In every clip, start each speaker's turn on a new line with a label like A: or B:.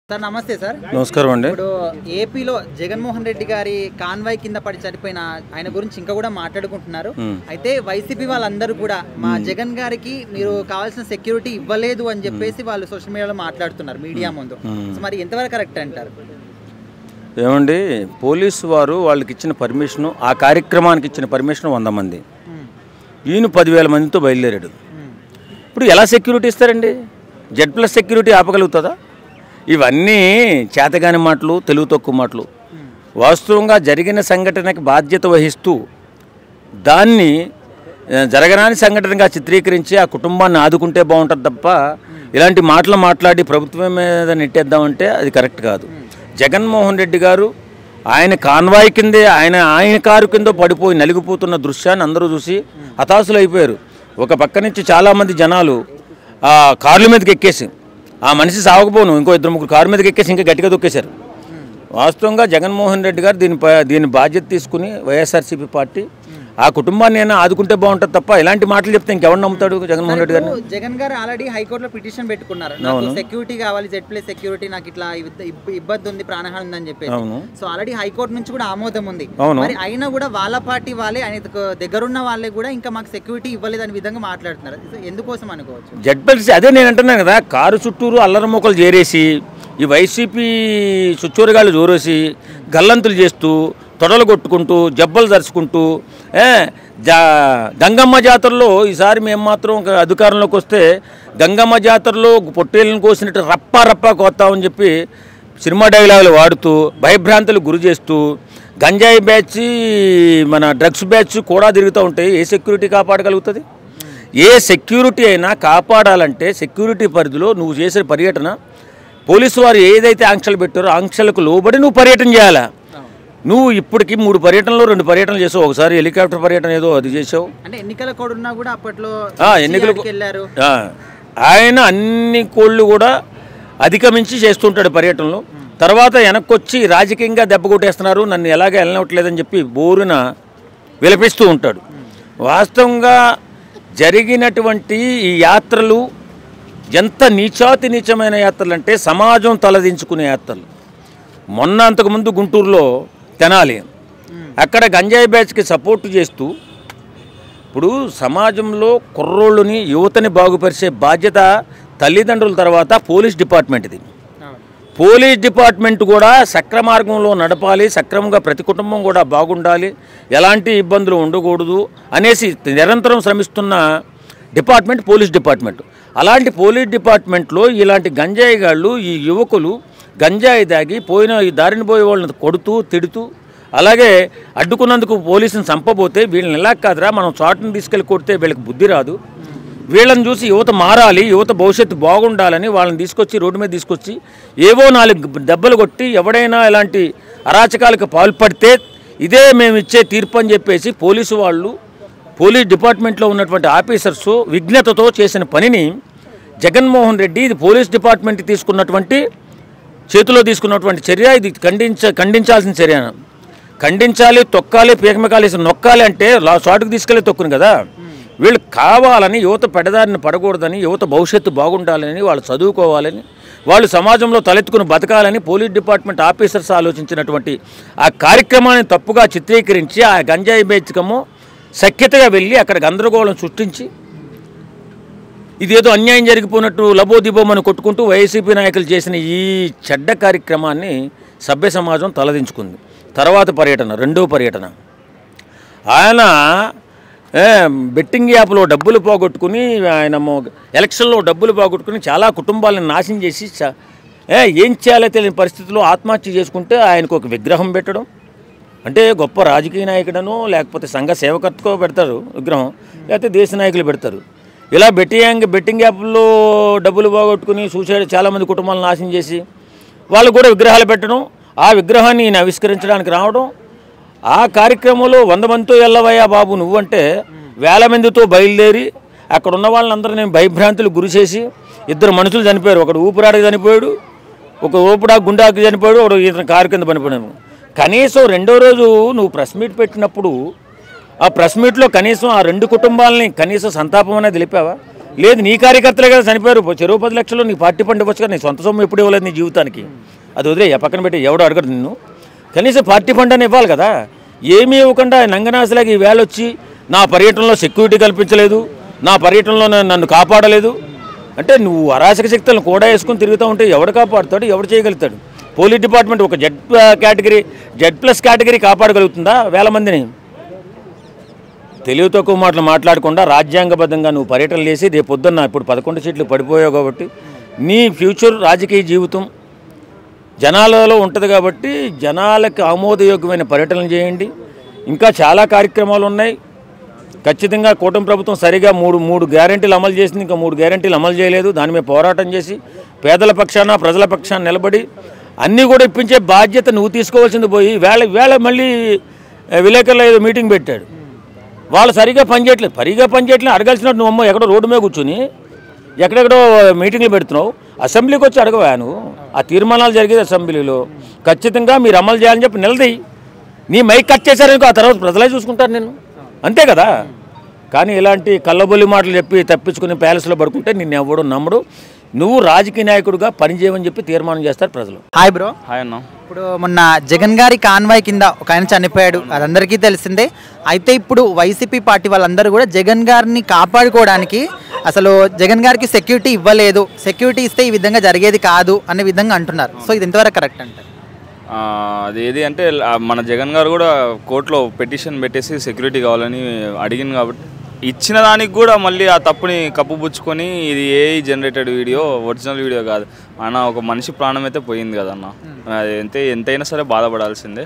A: Sir నమస్తే sir.
B: నమస్కారం అండి.
A: ఇప్పుడు ఏపీలో జగన్మోహన్ రెడ్డి గారి కాన్వాయ్ కింద పడి చనిపోయిన ఆయన గురించి ఇంకా కూడా మాట్లాడుకుంటున్నారు. అయితే వైసీపీ వాళ్ళందరూ కూడా మా జగన్ గారికి మీరు కావాల్సిన సెక్యూరిటీ ఇవ్వలేదు అని చెప్పేసి వాళ్ళు సోషల్ మీడియాలో మాట్లాడుతున్నారు మీడియా ముందు. మరి ఎంతవరకు కరెక్ట్ అంటారు?
B: ఏమండి, పోలీసు వారు వాళ్ళకి ఇచ్చిన పర్మిషను, ఆ కార్యక్రమానికి ఇచ్చిన పర్మిషన్ 100 మంది, ఈయన 10,000 మందితో బయలుదేరాడు. ఇప్పుడు ఎలా సెక్యూరిటీ ఇస్తారండి? Z+ సెక్యూరిటీ ఆపగలుగుతుందా? ఇవన్నీ చేతగాని మాటలు, తెలుగు తక్కువ మాటలు. వాస్తవంగా జరిగిన సంఘటనకి బాధ్యత వహిస్తూ దాన్ని జరగరాని సంఘటనగా చిత్రీకరించి ఆ కుటుంబాన్ని ఆదుకుంటే బాగుంటుంది తప్ప ఇలాంటి మాటలు మాట్లాడి ప్రభుత్వం మీద నెట్టేద్దామంటే అది కరెక్ట్ కాదు. జగన్మోహన్ రెడ్డి గారు ఆయన కాన్వాయ్ కిందే ఆయన కారు కింద పడిపోయి నలిగిపోతున్న దృశ్యాన్ని అందరూ చూసి హతాశులు అయిపోయారు. ఒక పక్క నుంచి చాలామంది జనాలు ఆ కార్ల మీదకి ఎక్కేసి ఆ మనిషి సాగకపోను ఇంకో 2-3 కారు మీదకి ఎక్కేసి ఇంకా గట్టిగా దొక్కేశారు. వాస్తవంగా జగన్మోహన్ రెడ్డి గారు దీని బాధ్యత తీసుకుని వైఎస్ఆర్సీపీ పార్టీ ఆ కుటుంబాన్ని అయినా ఆదుకుంటే బాగుంటుంది తప్ప ఇలాంటి మాటలు చెప్తే ఇంకెవరు నమ్ముతాడు జగన్మోహన్ రెడ్డి గారు?
A: జగన్ గారు ఆల్రెడీ హైకోర్టులో పిటిషన్ పెట్టుకున్నారు, సెక్యూరిటీ కావాలి, Z+ సెక్యూరిటీ, నాకు ఇట్లా ఇబ్బంది ఉంది, ప్రాణహాని ఉందని చెప్పేసి. సో ఆల్రెడీ హైకోర్టు నుంచి కూడా ఆమోదం ఉంది. మరి అయినా కూడా వాళ్ళ పార్టీ వాళ్ళే, ఆయన దగ్గరున్న వాళ్ళే కూడా ఇంకా మాకు సెక్యూరిటీ ఇవ్వలేదు అనే విధంగా మాట్లాడుతున్నారు. ఎందుకోసం అనుకోవచ్చు?
B: Z+ అదే నేను అంటున్నాను కదా, కారు చుట్టూరు అల్లరి మొక్కలు చేరేసి ఈ వైసీపీ చుచ్చూరుగాళ్ళు జోరేసి గల్లంతులు చేస్తూ తొడలు కొట్టుకుంటూ జబ్బలు దరుచుకుంటూ గంగమ్మ జాతరలో ఈసారి మేము మాత్రం అధికారంలోకి వస్తే గంగమ్మ జాతరలో పొట్టేళ్ళను కోసినట్టు రప్పా కోస్తామని చెప్పి సినిమా డైలాగులు వాడుతూ భయభ్రాంతులు గురి చేస్తూ గంజాయి బ్యాచ్, మన డ్రగ్స్ బ్యాచ్ కూడా తిరుగుతూ ఉంటాయి. ఏ సెక్యూరిటీ కాపాడగలుగుతుంది? ఏ సెక్యూరిటీ అయినా కాపాడాలంటే సెక్యూరిటీ పరిధిలో నువ్వు చేసే పర్యటన, పోలీసు వారు ఏదైతే ఆంక్షలు పెట్టారో ఆంక్షలకు లోబడి నువ్వు పర్యటన చేయాలా. నువ్వు ఇప్పటికి 3 పర్యటనలు 2 పర్యటనలు చేసావు. ఒకసారి హెలికాప్టర్ పర్యటన ఏదో అది చేసావు.
A: అంటే ఎన్నికల కోడ్ ఉన్నా కూడా అప్పట్లో
B: ఎన్నికలకు వెళ్ళారు ఆయన. అన్ని కోళ్ళు కూడా అధిగమించి చేస్తుంటాడు పర్యటనలు. తర్వాత వెనక్కొచ్చి రాజకీయంగా దెబ్బ కొట్టేస్తున్నారు, నన్ను ఎలాగ వెళ్ళనట్లేదని చెప్పి బోరున విలపిస్తూ ఉంటాడు. వాస్తవంగా జరిగినటువంటి ఈ యాత్రలు ఎంత నీచమైన యాత్రలు అంటే సమాజం తలదించుకునే యాత్రలు. మొన్న అంతకుముందు గుంటూరులో తెనాలి, అక్కడ గంజాయి బ్యాచ్కి సపోర్ట్ చేస్తూ ఇప్పుడు సమాజంలో కుర్రోళ్ళని యువతని బాగుపరిచే బాధ్యత తల్లిదండ్రుల తర్వాత పోలీస్ డిపార్ట్మెంట్ది. పోలీస్ డిపార్ట్మెంట్ కూడా సక్రమార్గంలో నడపాలి, సక్రమంగా ప్రతి కుటుంబం కూడా బాగుండాలి, ఎలాంటి ఇబ్బందులు ఉండకూడదు అనేసి నిరంతరం శ్రమిస్తున్న డిపార్ట్మెంట్ పోలీస్ డిపార్ట్మెంట్. అలాంటి పోలీస్ డిపార్ట్మెంట్లో ఇలాంటి గంజాయి గాళ్ళు, ఈ యువకులు గంజాయి దాగి పోయిన ఈ దారిని పోయే వాళ్ళని కొడుతూ తిడుతూ, అలాగే అడ్డుకున్నందుకు పోలీసుని చంపబోతే వీళ్ళని ఎలా కాదురా, మనం చాటుని తీసుకెళ్ళి కొడితే వీళ్ళకి బుద్ధి రాదు, వీళ్ళని చూసి యువత మారాలి, యువత భవిష్యత్తు బాగుండాలని వాళ్ళని తీసుకొచ్చి రోడ్డు మీద తీసుకొచ్చి ఏవో 4 దెబ్బలు కొట్టి ఎవడైనా ఇలాంటి అరాచకాలకు పాల్పడితే ఇదే మేము ఇచ్చే తీర్పు అని చెప్పేసి పోలీసు వాళ్ళు, పోలీస్ డిపార్ట్మెంట్లో ఉన్నటువంటి ఆఫీసర్స్ విఘ్నతతో చేసిన పనిని జగన్మోహన్ రెడ్డి, ఇది పోలీస్ డిపార్ట్మెంట్ తీసుకున్నటువంటి చేతిలో తీసుకున్నటువంటి చర్య, ఇది ఖండించాల్సిన చర్య. ఖండించాలి, తొక్కాలి, పీకమకాలేసి నొక్కాలి అంటే చాటుకు తీసుకెళ్ళి తొక్కును కదా. వీళ్ళు కావాలని యువత పెడదారిని పడకూడదని, యువత భవిష్యత్తు బాగుండాలని, వాళ్ళు చదువుకోవాలని, వాళ్ళు సమాజంలో తలెత్తుకుని బతకాలని పోలీస్ డిపార్ట్మెంట్ ఆఫీసర్స్ ఆలోచించినటువంటి ఆ కార్యక్రమాన్ని తప్పుగా చిత్రీకరించి ఆ గంజాయి బేచకము సఖ్యతగా వెళ్ళి అక్కడ గందరగోళం సృష్టించి ఇదేదో అన్యాయం జరిగిపోయినట్టు లబోదిబోమని కొట్టుకుంటూ వైసీపీ నాయకులు చేసిన ఈ చెడ్డ కార్యక్రమాన్ని సభ్య సమాజం తలదించుకుంది. తర్వాత పర్యటన, 2వ పర్యటన, ఆయన బెట్టింగ్ యాప్లో డబ్బులు పోగొట్టుకుని, ఆయన ఎలక్షన్లో డబ్బులు పోగొట్టుకుని చాలా కుటుంబాలను నాశనం చేసి ఏం చేయాలో తెలియని పరిస్థితుల్లో ఆత్మహత్య చేసుకుంటే ఆయనకు ఒక విగ్రహం పెట్టడం, అంటే గొప్ప రాజకీయ నాయకుడనో లేకపోతే సంఘ సేవకర్తకో పెడతారు విగ్రహం, లేకపోతే దేశ నాయకులు పెడతారు. ఇలా బెట్టింగ్ యాప్లో డబ్బులు పోగొట్టుకుని సూసైడ్ చాలామంది కుటుంబాలను నాశనం చేసి వాళ్ళు కూడా విగ్రహాలు పెట్టడం, ఆ విగ్రహాన్ని ఈయన ఆవిష్కరించడానికి రావడం, ఆ కార్యక్రమంలో 100 మందితో వెళ్ళవయ్యా బాబు నువ్వంటే 1000 మందితో బయలుదేరి అక్కడ ఉన్న వాళ్ళందరూ నేను భయభ్రాంతులు గురి చేసి 2 మనుషులు చనిపోయారు. ఒకడు ఊపిరాడకి చనిపోయాడు, ఒక ఊపిరాకు గుండాకి చనిపోయాడు, ఒకడు ఇతను కారు కింద పడిపోయాడు. కనీసం 2వ రోజు నువ్వు ప్రెస్ మీట్ పెట్టినప్పుడు ఆ ప్రెస్ మీట్లో కనీసం ఆ 2 కుటుంబాలని కనీసం సంతాపం అనేది తెలిపావా? లేదు నీ కార్యకర్తలే కదా చనిపోయారు, చెరువు 10 లక్షలు నీ పార్టీ ఫండ్ ఇవ్వచ్చు కదా, నీ సొంత సొమ్ము ఎప్పుడు ఇవ్వలేదు నీ జీవితానికి, అది వదిలే పక్కన పెట్టి ఎవడో అడగడు నిన్ను, కనీసం పార్టీ ఫండ్ అని ఇవ్వాలి కదా. ఏమీ ఇవ్వకుండా నంగనాశలాగా ఈ వేళ వచ్చి నా పర్యటనలో సెక్యూరిటీ కల్పించలేదు, నా పర్యటనలో నన్ను కాపాడలేదు అంటే నువ్వు అరాచక శక్తులను కూడా వేసుకుని తిరుగుతూ ఉంటే ఎవడు కాపాడుతాడు, ఎవడు చేయగలుగుతాడు? పోలీస్ డిపార్ట్మెంట్ ఒక Z+ కేటగిరీ కాపాడగలుగుతుందా 1000 మందిని? తెలివి తక్కువ మాటలు మాట్లాడకుండా రాజ్యాంగబద్ధంగా నువ్వు పర్యటనలు చేసి రేపు పొద్దున్న ఇప్పుడు 11 సీట్లు పడిపోయావు కాబట్టి నీ ఫ్యూచర్ రాజకీయ జీవితం జనాలలో ఉంటుంది కాబట్టి జనాలకు ఆమోదయోగ్యమైన పర్యటనలు చేయండి. ఇంకా చాలా కార్యక్రమాలు ఉన్నాయి. ఖచ్చితంగా కూటమి ప్రభుత్వం సరిగా మూడు గ్యారెంటీలు అమలు చేసింది, ఇంకా 3 గ్యారెంటీలు అమలు చేయలేదు. దాని మీద పోరాటం చేసి పేదల పక్షాన ప్రజల పక్షాన నిలబడి అన్నీ కూడా ఇప్పించే బాధ్యత నువ్వు తీసుకోవాల్సింది పోయి వేళ మళ్ళీ విలేకరుల ఏదో మీటింగ్ పెట్టాడు. వాళ్ళు సరిగా పనిచేయట్లేదు అడగాల్సినట్టు నువ్వు ఎక్కడో రోడ్డు మీద కూర్చుని ఎక్కడెక్కడో మీటింగ్లు పెడుతున్నావు. అసెంబ్లీకి వచ్చి అడగవా నువ్వు? ఆ తీర్మానాలు జరిగేది అసెంబ్లీలో, ఖచ్చితంగా మీరు అమలు చేయాలని చెప్పి నిలదీ. నీ మైక్ కట్ చేశారనుకో ఆ తర్వాత ప్రజలే చూసుకుంటారు నేను, అంతే కదా. కానీ ఇలాంటి కళ్ళబొల్లి మాటలు చెప్పి తప్పించుకుని ప్యాలెస్లో పడుకుంటే నిన్ను ఎవడు నమ్మడు. నువ్వు రాజకీయ నాయకుడిగా పనిచేయమని చెప్పి తీర్మానం చేస్తారు ప్రజలు.
A: Hi bro.
C: హాయ్ అన్న.
A: ఇప్పుడు మొన్న జగన్ గారి కాన్వాయ్ కింద ఒక ఆయన చనిపోయాడు, అదందరికీ తెలిసిందే. అయితే ఇప్పుడు వైసీపీ పార్టీ వాళ్ళందరూ కూడా జగన్ గారిని కాపాడుకోవడానికి అసలు జగన్ గారికి సెక్యూరిటీ ఇవ్వలేదు, సెక్యూరిటీ ఇస్తే ఈ విధంగా జరిగేది కాదు అనే విధంగా అంటున్నారు. సో ఇది ఎంతవరకు కరెక్ట్ అంటారు?
C: అది ఏది అంటే మన జగన్ గారు కూడా కోర్టులో పిటిషన్ పెట్టేసి సెక్యూరిటీ కావాలని అడిగింది కాబట్టి ఇచ్చిన దానికి కూడా మళ్ళీ ఆ తప్పుని కప్పుపుచ్చుకొని ఇది AI generated video, original video కాదు అన్న, ఒక మనిషి ప్రాణం అయితే పోయింది కదన్న. ఎంతైనా సరే బాధపడాల్సిందే.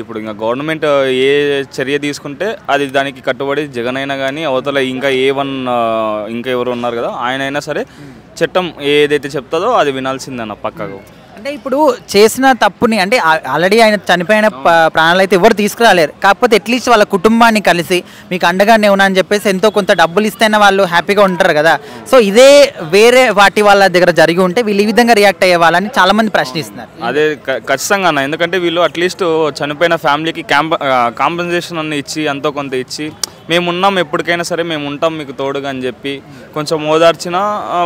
C: ఇప్పుడు ఇంకా గవర్నమెంట్ ఏ చర్య తీసుకుంటే అది దానికి కట్టుబడి జగన్ అయినా కానీ అవతల ఇంకా ఇంకా ఎవరు ఉన్నారు కదా ఆయన అయినా సరే చట్టం ఏదైతే చెప్తుందో అది వినాల్సిందన్న పక్కకు.
A: అంటే ఇప్పుడు చేసిన తప్పుని అంటే ఆల్రెడీ ఆయన చనిపోయిన ప్రాణాలు అయితే ఎవరు తీసుకురాలేరు, కాకపోతే అట్లీస్ట్ వాళ్ళ కుటుంబాన్ని కలిసి మీకు అండగానే ఉన్నా అని చెప్పేసి ఎంతో కొంత డబ్బులు ఇస్తేనే వాళ్ళు హ్యాపీగా ఉంటారు కదా. సో ఇదే వేరే వాటి వాళ్ళ దగ్గర జరిగి ఉంటే వీళ్ళు ఈ విధంగా రియాక్ట్ అయ్యే వాళ్ళని చాలా మంది ప్రశ్నిస్తున్నారు.
C: అదే ఖచ్చితంగా అన్న, ఎందుకంటే వీళ్ళు అట్లీస్ట్ చనిపోయిన ఫ్యామిలీకి కాంపెన్సేషన్ అన్న ఇచ్చి ఎంతో కొంత ఇచ్చి మేము ఉన్నాం, ఎప్పటికైనా సరే మేము ఉంటాం మీకు తోడుగా అని చెప్పి కొంచెం ఓదార్చినా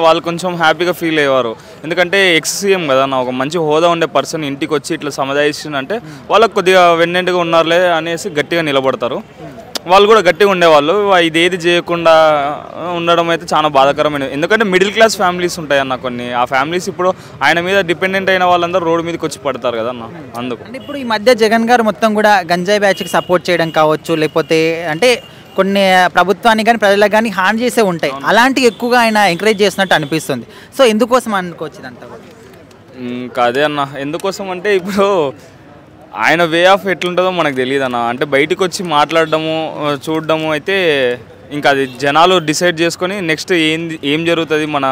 C: వాళ్ళు కొంచెం హ్యాపీగా ఫీల్ అయ్యేవారు. ఎందుకంటే ఎక్స్-సీఎం కదా అన్న, ఒక మంచి హోదా ఉండే పర్సన్ ఇంటికి వచ్చి ఇట్లా సముదాయించిందంటే వాళ్ళకి కొద్దిగా వెన్నెంటుగా ఉన్నారులే అనేసి గట్టిగా నిలబడతారు. వాళ్ళు కూడా గట్టిగా ఉండేవాళ్ళు. ఇదేది చేయకుండా ఉండడం అయితే చాలా బాధాకరమైన, ఎందుకంటే మిడిల్ క్లాస్ ఫ్యామిలీస్ ఉంటాయి అన్న కొన్ని. ఆ ఫ్యామిలీస్ ఇప్పుడు ఆయన మీద డిపెండెంట్ అయిన వాళ్ళందరూ రోడ్డు మీదకి వచ్చి పడతారు కదా అన్న. అందుకు
A: అంటే ఇప్పుడు ఈ మధ్య జగన్ గారు మొత్తం కూడా గంజాయి బ్యాచ్కి సపోర్ట్ చేయడం కావచ్చు, లేకపోతే అంటే కొన్ని ప్రభుత్వానికి కానీ ప్రజలకు కానీ హాని చేసే ఉంటాయి, అలాంటివి ఎక్కువగా ఆయన ఎంకరేజ్ చేస్తున్నట్టు అనిపిస్తుంది. సో ఎందుకోసం అనుకోవచ్చు ఇదంతా?
C: ఇంకా అదే అన్న, ఎందుకోసం అంటే ఇప్పుడు ఆయన వే ఆఫ్ ఎట్లుంటుందో మనకు తెలియదు అన్న. అంటే బయటకు వచ్చి మాట్లాడడము చూడడము అయితే ఇంకా అది జనాలు డిసైడ్ చేసుకొని నెక్స్ట్ ఏం జరుగుతుంది, మన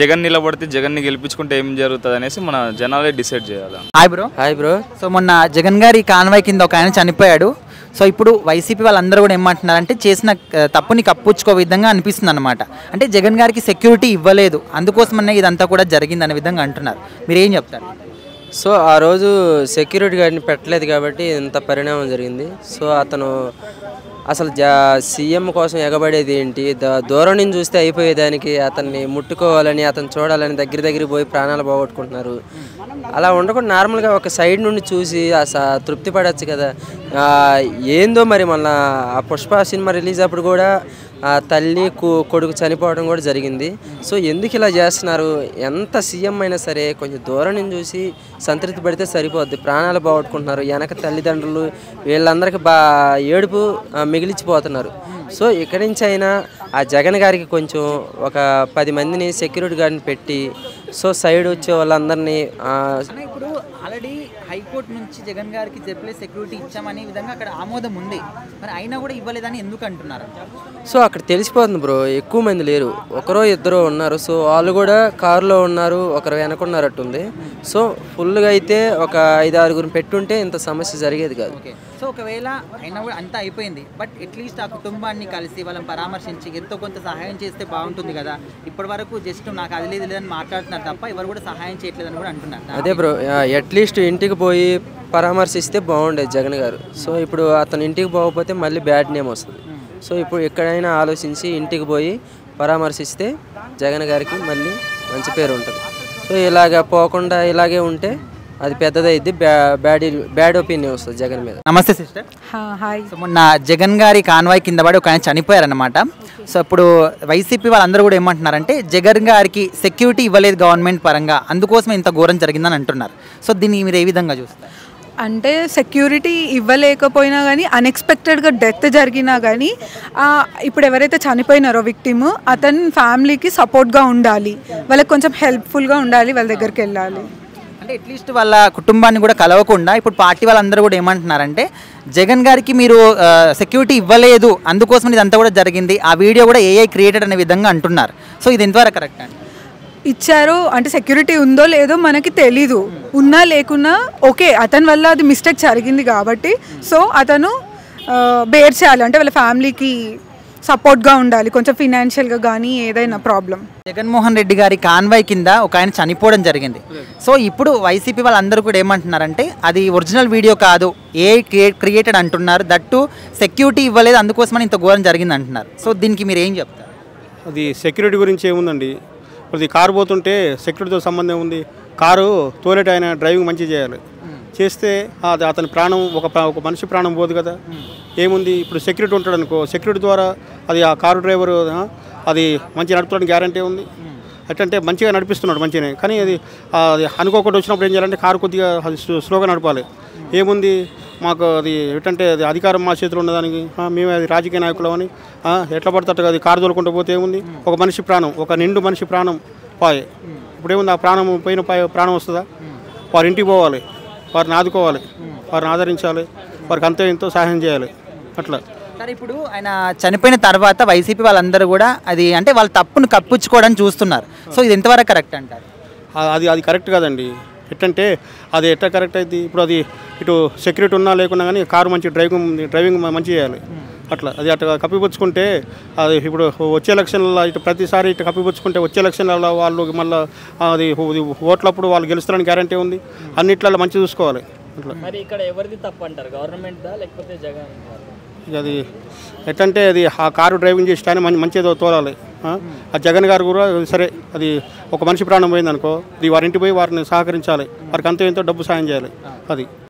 C: జగన్ నిలబడితే జగన్ని గెలిపించుకుంటే ఏం జరుగుతుంది అనేసి మన జనాలే డిసైడ్ చేయాలి.
A: Hi bro. సో మొన్న జగన్ గారి కాన్వాయ్ కింద ఒక ఆయన చనిపోయాడు. సో ఇప్పుడు వైసీపీ వాళ్ళందరూ కూడా ఏమంటున్నారంటే చేసిన తప్పుని కప్పుచ్చుకో విధంగా అనిపిస్తుంది అనమాట. అంటే జగన్ గారికి సెక్యూరిటీ ఇవ్వలేదు, అందుకోసమనే ఇదంతా కూడా జరిగింది అనే విధంగా అంటున్నారు. మీరు ఏం చెప్తారు?
D: సో ఆ రోజు సెక్యూరిటీ గార్డ్ని పెట్టలేదు కాబట్టి ఇంత పరిణామం జరిగింది. సో అతను అసలు సీఎం కోసం ఎగబడేది ఏంటి, దూరం నుంచి చూస్తే అయిపోయేదానికి అతన్ని ముట్టుకోవాలని అతను చూడాలని దగ్గరికి పోయి ప్రాణాలు పోగొట్టుకుంటున్నారు. అలా ఉండకుండా నార్మల్గా ఒక సైడ్ నుండి చూసి తృప్తి పడవచ్చు కదా. ఏందో మరి మళ్ళీ ఆ పుష్ప సినిమా రిలీజ్ అప్పుడు కూడా తల్లి కొడుకు చనిపోవడం కూడా జరిగింది. సో ఎందుకు ఇలా చేస్తున్నారు? ఎంత సీఎం అయినా సరే కొంచెం దూరం నుంచి చూసి సంతృప్తి పడితే సరిపోద్ది. ప్రాణాలు పోగొట్టుకుంటున్నారు, వెనక తల్లిదండ్రులు వీళ్ళందరికీ ఏడుపు మిగిలిచిపోతున్నారు. సో ఇక్కడి నుంచి అయినా ఆ జగన్ గారికి కొంచెం ఒక 10 మందిని సెక్యూరిటీ గార్డ్ని పెట్టి సో సైడ్ వచ్చే వాళ్ళందరినీ
A: ఇప్పుడు ఆల్రెడీ హైకోర్టు నుంచి జగన్ గారికి చెప్పలే సెక్యూరిటీ ఇచ్చామనే విధంగా అక్కడ ఆమోదం ఉంది, మరి అయినా కూడా ఇవ్వలేదని ఎందుకు అంటున్నారు?
D: సో అక్కడ తెలిసిపోతుంది బ్రో, ఎక్కువ మంది లేరు, ఒకరో ఇద్దరో ఉన్నారు. సో వాళ్ళు కూడా కారులో ఉన్నారు, ఒకరు వెనకున్నారట్టుంది. సో ఫుల్గా అయితే ఒక 5-6 పెట్టుంటే ఇంత సమస్య జరిగేది కాదు.
A: సో ఒకవేళ అయినా కూడా అంతా అయిపోయింది, బట్ అట్లీస్ట్ ఆ కుటుంబాన్ని కలిసి వాళ్ళని పరామర్శించి ఎంతో కొంత సహాయం చేస్తే బాగుంటుంది కదా. ఇప్పటి వరకు జస్ట్ నాకు అది లేదని మాట్లాడుతున్నారు తప్ప ఎవరు కూడా సహాయం చేయట్లేదని కూడా అంటున్నారు.
D: అదే బ్రో, అట్లీస్ట్ ఇంటికి పోయి పరామర్శిస్తే బాగుండేది జగన్ గారు. సో ఇప్పుడు అతను ఇంటికి పోకపోతే మళ్ళీ బ్యాడ్ నేమ్ వస్తుంది. సో ఇప్పుడు ఎక్కడైనా ఆలోచించి ఇంటికి పోయి పరామర్శిస్తే జగన్ గారికి మళ్ళీ మంచి పేరు ఉంటుంది. సో ఇలాగ పోకుండా ఇలాగే ఉంటే అది పెద్దదైద్ది, బ్యాడ్ ఒపీనియన్ వస్తుంది జగన్ మీద.
A: నమస్తే సిస్టర్.
E: హాయ్.
A: సో మొన్న జగన్ గారి కాన్వాయ్ కింద పడి ఒక ఆయన చనిపోయారన్నమాట. సో ఇప్పుడు వైసీపీ వాళ్ళందరూ కూడా ఏమంటున్నారంటే జగన్ గారికి సెక్యూరిటీ ఇవ్వలేదు గవర్నమెంట్ పరంగా, అందుకోసం ఇంత ఘోరం జరిగిందని అంటున్నారు. సో దీన్ని మీరు ఏ విధంగా చూస్తారు?
E: అంటే సెక్యూరిటీ ఇవ్వలేకపోయినా కానీ అన్ఎక్స్పెక్టెడ్గా డెత్ జరిగినా కానీ ఇప్పుడు ఎవరైతే చనిపోయినారో విక్టిమ్ అతని ఫ్యామిలీకి సపోర్ట్గా ఉండాలి, వాళ్ళకి కొంచెం హెల్ప్ఫుల్గా ఉండాలి, వాళ్ళ దగ్గరికి వెళ్ళాలి.
A: అంటే అట్లీస్ట్ వాళ్ళ కుటుంబాన్ని కూడా కలవకుండా ఇప్పుడు పార్టీ వాళ్ళందరూ కూడా ఏమంటున్నారంటే జగన్ గారికి మీరు సెక్యూరిటీ ఇవ్వలేదు, అందుకోసం ఇదంతా కూడా జరిగింది, ఆ వీడియో కూడా ఏఐ క్రియేటెడ్ అనే విధంగా అంటున్నారు. సో ఇది ఎంతవరకు కరెక్ట్ అండి?
E: ఇచ్చారు అంటే సెక్యూరిటీ ఉందో లేదో మనకి తెలీదు, ఉన్నా లేకున్నా ఓకే అతని వల్ల అది మిస్టేక్ జరిగింది కాబట్టి సో అతను బేర్ చేయాలి, అంటే వాళ్ళ ఫ్యామిలీకి సపోర్ట్గా ఉండాలి కొంచెం ఫినాన్షియల్గా కానీ ఏదైనా ప్రాబ్లం.
A: జగన్మోహన్ రెడ్డి గారి కాన్వాయ్ కింద ఒక ఆయన చనిపోవడం జరిగింది. సో ఇప్పుడు వైసీపీ వాళ్ళందరూ కూడా ఏమంటున్నారంటే అది ఒరిజినల్ వీడియో కాదు, ఏ క్రియేటెడ్ అంటున్నారు, దట్టు సెక్యూరిటీ ఇవ్వలేదు అందుకోసమని ఇంత ఘోరం జరిగింది అంటున్నారు. సో దీనికి మీరు ఏం చెప్తారు?
F: అది సెక్యూరిటీ గురించి ఏముందండి, ఇప్పుడు కారు పోతుంటే సెక్యూరిటీతో సంబంధం ఉంది. కారు తోలేట ఆయన డ్రైవింగ్ మంచిగా చేయాలి, చేస్తే అది అతని ప్రాణం ఒక మనిషి ప్రాణం పోదు కదా. ఏముంది ఇప్పుడు సెక్యూరిటీ ఉంటాడు అనుకో, సెక్యూరిటీ ద్వారా అది ఆ కారు డ్రైవరు అది మంచిగా నడుపుతాడని గ్యారంటీ ఉంది. అంటే మంచిగా నడిపిస్తున్నాడు మంచిగానే, కానీ అది అనుకోకుండా వచ్చినప్పుడు ఏం చేయాలంటే కారు కొద్దిగా అది స్లోగా నడపాలి. ఏముంది మాకు అది ఏంటంటే అది అధికారం మా చేతిలో ఉన్నదానికి మేము అది రాజకీయ నాయకులు అని ఎట్లా పడతాడు అది కారు తోలుకుంటూ పోతే ఏముంది, ఒక మనిషి ప్రాణం, ఒక నిండు మనిషి ప్రాణం పాయే. ఇప్పుడు ఏముంది ఆ ప్రాణం పోయిన ప్రాణం వస్తుందా? వారి ఇంటికి పోవాలి, వారిని ఆదుకోవాలి, వారిని ఆదరించాలి, వారికి అంతే ఎంతో సహాయం చేయాలి. అట్లా
A: సరే ఇప్పుడు ఆయన చనిపోయిన తర్వాత వైసీపీ వాళ్ళందరూ కూడా అది అంటే వాళ్ళ తప్పును కప్పించుకోవడానికి చూస్తున్నారు. సో ఇది ఎంతవరకు కరెక్ట్ అంటారు?
F: అది కరెక్ట్ కాదండి. ఎట్టంటే అది ఎట్లా కరెక్ట్ అయింది, ఇప్పుడు అది ఇటు సెక్యూరిటీ ఉన్నా లేకున్నా కానీ కారు మంచి డ్రైవింగ్ మంచి చేయాలి. అట్లా అది అట్లా కప్పిపుచ్చుకుంటే అది ఇప్పుడు వచ్చే ఎలక్షన్లలో ఇటు ప్రతిసారి ఇటు కప్పిపుచ్చుకుంటే వచ్చే ఎలక్షన్లలో వాళ్ళు మళ్ళీ అది ఓట్లప్పుడు వాళ్ళు గెలుస్తారని గ్యారంటీ ఉంది. అన్నిట్లలో మంచి చూసుకోవాలి. అట్లా
G: మరి ఇక్కడ ఎవరిది తప్పు అంటారు, గవర్నమెంట్దా లేకపోతే జగన్?
F: అది ఎట్టంటే అది ఆ కారు డ్రైవింగ్ చేసి కానీ మంచిగా తోలాలి. ఆ జగన్ గారు కూడా సరే అది ఒక మనిషి ప్రాణం పోయింది అనుకో, ఇది వారింటి పోయి వారిని సహకరించాలి, వారికి అంత ఎంతో డబ్బు సాయం చేయాలి. అది